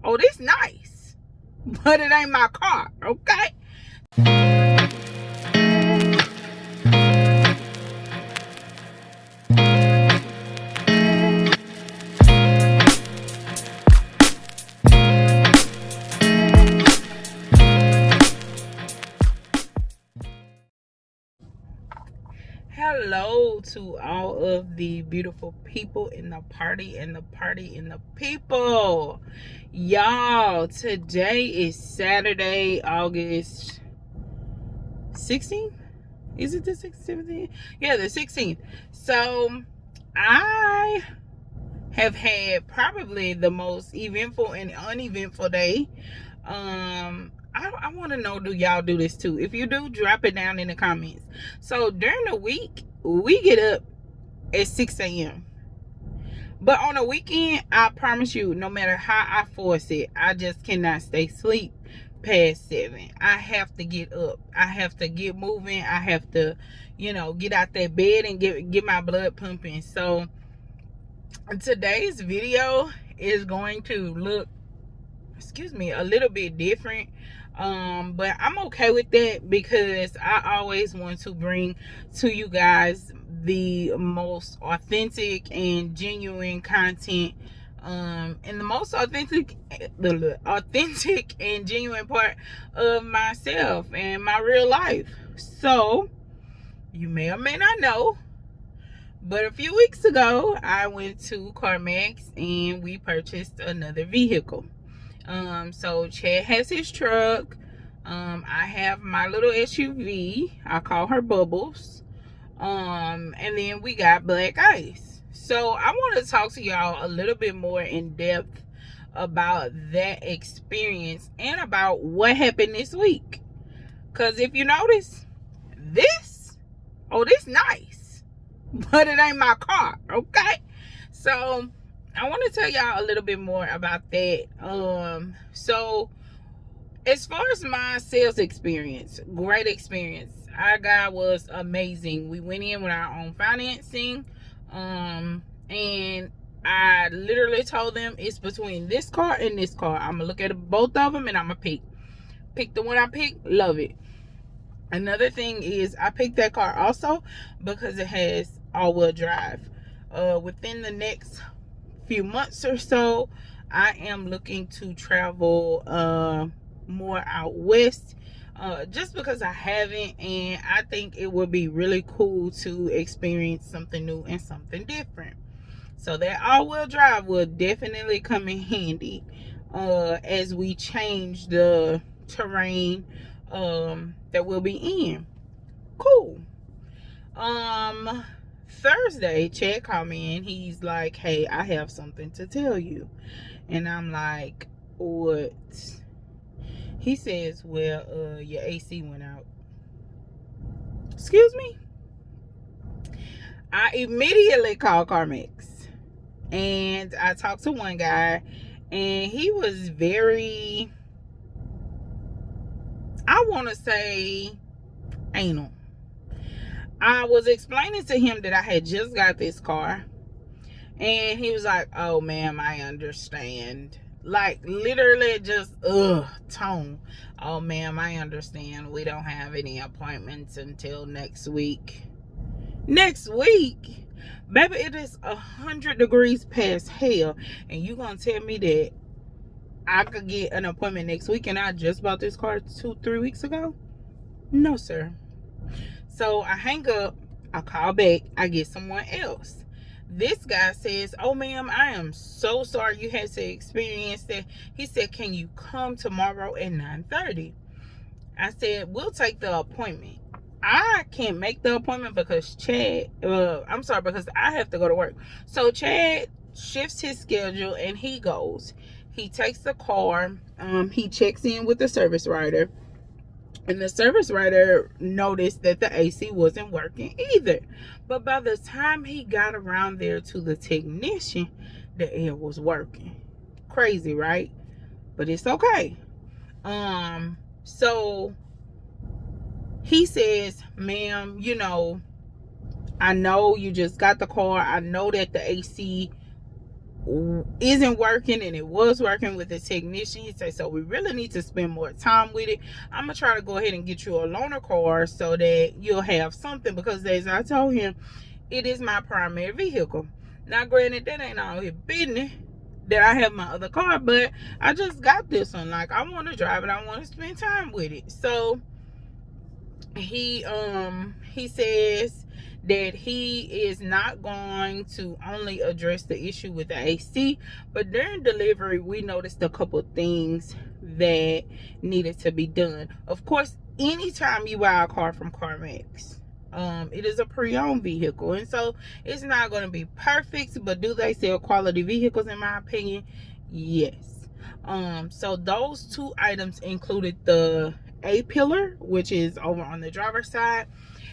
oh, this nice, but it ain't my car, okay? Hello to all of the beautiful people in the party and the party and the people. Y'all, today is Saturday, August 16th. Is it the 16th? Yeah, the 16th. So I have had probably the most eventful and uneventful day. I want to know, do y'all do this too? If you do, drop it down in the comments. So during the week, we get up at 6 a.m. But on the weekend, I promise you, no matter how I force it, I just cannot stay asleep past 7. I have to get up. I have to get moving. I have to, get out that bed and get my blood pumping. So today's video is going to look, a little bit different. But I'm okay with that because I always want to bring to you guys the most authentic and genuine content, and the most authentic and genuine part of myself and my real life. So you may or may not know, but a few weeks ago I went to CarMax and we purchased another vehicle. So Chad has his truck. I have my little SUV. I call her Bubbles. And then we got Black Ice. So I want to talk to y'all a little bit more in depth about that experience and about what happened this week. Cause if you notice, this nice, but it ain't my car, okay? So I want to tell y'all a little bit more about that. So as far as my sales experience, great experience. Our guy was amazing. We went in with our own financing. And I literally told them it's between this car and this car. I'm going to look at both of them and I'm going to pick the one I picked. Love it. Another thing is I picked that car also because it has all-wheel drive. Within the next few months or so, I am looking to travel more out west, just because I haven't, and I think it would be really cool to experience something new and something different. So that all-wheel drive will definitely come in handy as we change the terrain that we'll be in. Cool. Thursday, Chad called me and he's like, hey, I have something to tell you. And I'm like, what? He says, well, your AC went out. Excuse me? I immediately called CarMax. And I talked to one guy. And he was very, I want to say, anal. I was explaining to him that I had just got this car. And he was like, oh, ma'am, I understand. Like, literally just, tone. Oh, ma'am, I understand. We don't have any appointments until next week. Next week? Baby, it is 100 degrees past hell. And you gonna tell me that I could get an appointment next week and I just bought this car 2-3 weeks ago? No, sir. So I hang up. I call back. I get someone else. This guy says, oh, ma'am, I am so sorry you had to experience that. He said, can you come tomorrow at 9:30? I said, we'll take the appointment. I can't make the appointment because because I have to go to work. So Chad shifts his schedule and he goes. He takes the car. He checks in with the service writer. And the service writer noticed that the AC wasn't working either. But by the time he got around there to the technician, the air was working. Crazy, right? But it's okay. So he says, ma'am, I know you just got the car. I know that the AC isn't working, and it was working with the technician. He said, so we really need to spend more time with it. I'm gonna try to go ahead and get you a loaner car so that you'll have something, because as I told him, it is my primary vehicle. Now granted, that ain't all his business that I have my other car, but I just got this one. Like, I want to drive it, I want to spend time with it. So he says that he is not going to only address the issue with the AC, but during delivery we noticed a couple things that needed to be done. Of course, anytime you buy a car from CarMax, it is a pre-owned vehicle, and so it's not going to be perfect, but do they sell quality vehicles? In my opinion, yes. So those two items included the A pillar, which is over on the driver's side,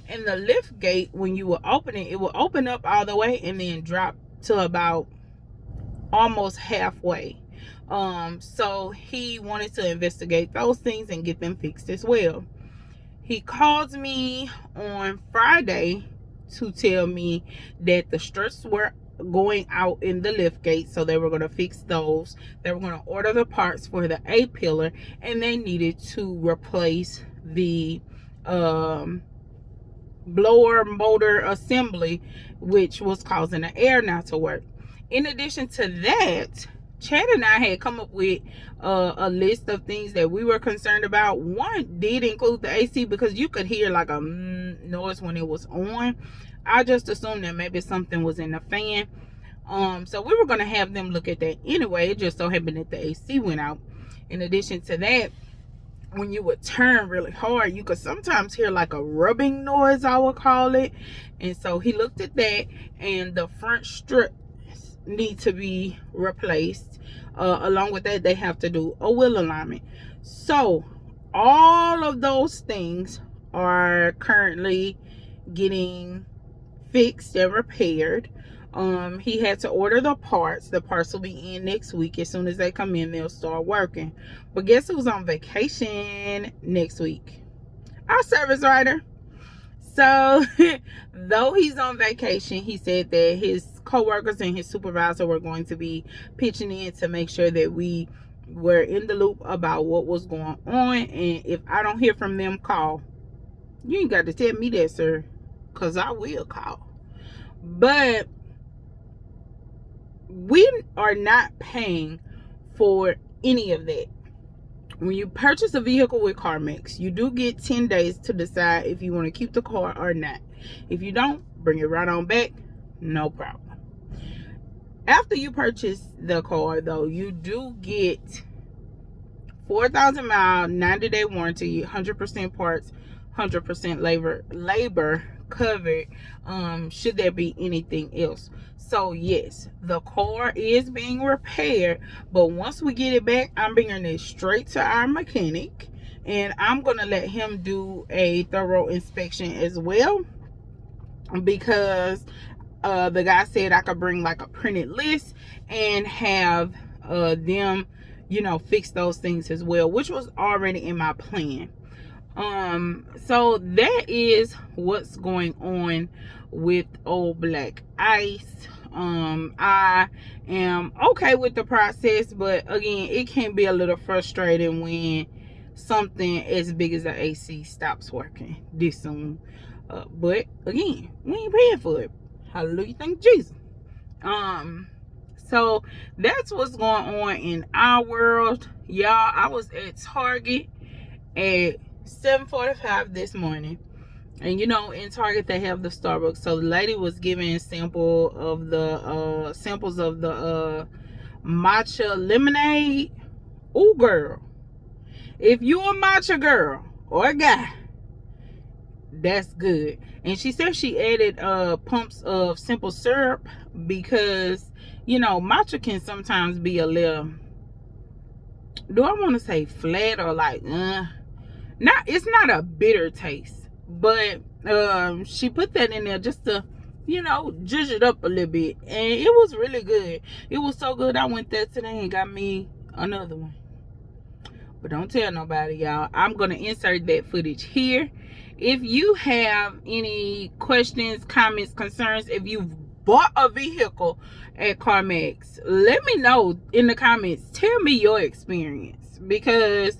and the lift gate. When you will open it, it will open up all the way and then drop to about almost halfway. So he wanted to investigate those things and get them fixed as well. He calls me on Friday to tell me that the struts were going out in the lift gate, so they were going to fix those. They were going to order the parts for the A pillar, and they needed to replace the blower motor assembly, which was causing the air not to work. In addition to that, Chad and I had come up with a list of things that we were concerned about. One did include the AC, because you could hear like a noise when it was on. I just assumed that maybe something was in the fan. So we were going to have them look at that anyway. It just so happened that the AC went out. In addition to that, when you would turn really hard, you could sometimes hear like a rubbing noise, I would call it. And so he looked at that, and the front strut need to be replaced. Along with that, they have to do a wheel alignment. So all of those things are currently getting fixed and repaired. He had to order the parts. The parts will be in next week. As soon as they come in, they'll start working. But guess who's on vacation next week? Our service writer. So though he's on vacation, he said that his co-workers and his supervisor were going to be pitching in to make sure that we were in the loop about what was going on. And if I don't hear from them, call. You ain't got to tell me that, sir, because I will call. But we are not paying for any of that. When you purchase a vehicle with CarMax, you do get 10 days to decide if you want to keep the car or not. If you don't, bring it right on back, no problem. After you purchase the car, though, you do get 4,000 mile, 90-day warranty, 100% parts, 100% labor covered, should there be anything else. So yes, the car is being repaired, but once we get it back, I'm bringing it straight to our mechanic, and I'm gonna let him do a thorough inspection as well, because the guy said I could bring like a printed list and have them, you know, fix those things as well, which was already in my plan. So that is what's going on with old black ice. I am okay with the process, but again, it can be a little frustrating when something as big as the AC stops working this soon. But again, we ain't paying for it. Hallelujah, thank Jesus. So that's what's going on in our world, y'all. I was at Target at 7:45 this morning, and you know, in Target they have the Starbucks. So the lady was giving samples of the matcha lemonade. Ooh, girl, if you a matcha girl or a guy, that's good. And she said she added pumps of simple syrup, because you know, matcha can sometimes be a little, do I want to say flat, or like it's not a bitter taste, but she put that in there just to, you know, judge it up a little bit, and it was really good. It was so good, I went there today and got me another one. But don't tell nobody, y'all. I'm gonna insert that footage here. If you have any questions, comments, concerns, if you've bought a vehicle at CarMax, let me know in the comments. Tell me your experience, because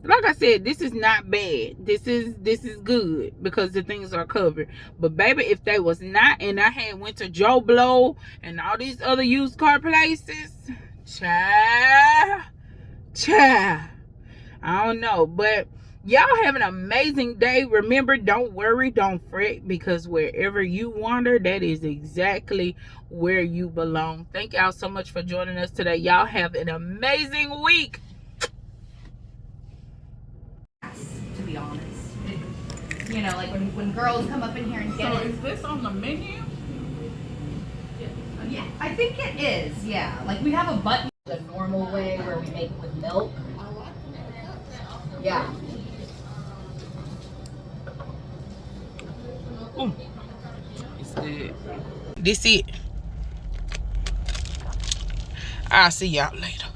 like I said, this is not bad. This is good because the things are covered. But baby, if they was not, and I had went to Joe Blow and all these other used car places, child, I don't know. But y'all have an amazing day. Remember, don't worry, don't fret, because wherever you wander, that is exactly where you belong. Thank y'all so much for joining us today. Y'all have an amazing week. To be honest, you know, like when girls come up in here and get it. So is this on the menu? Yeah, I think it is. Yeah, like we have a button the normal way where we make it with milk. Yeah. Ooh, it's good. This it. I'll see y'all later.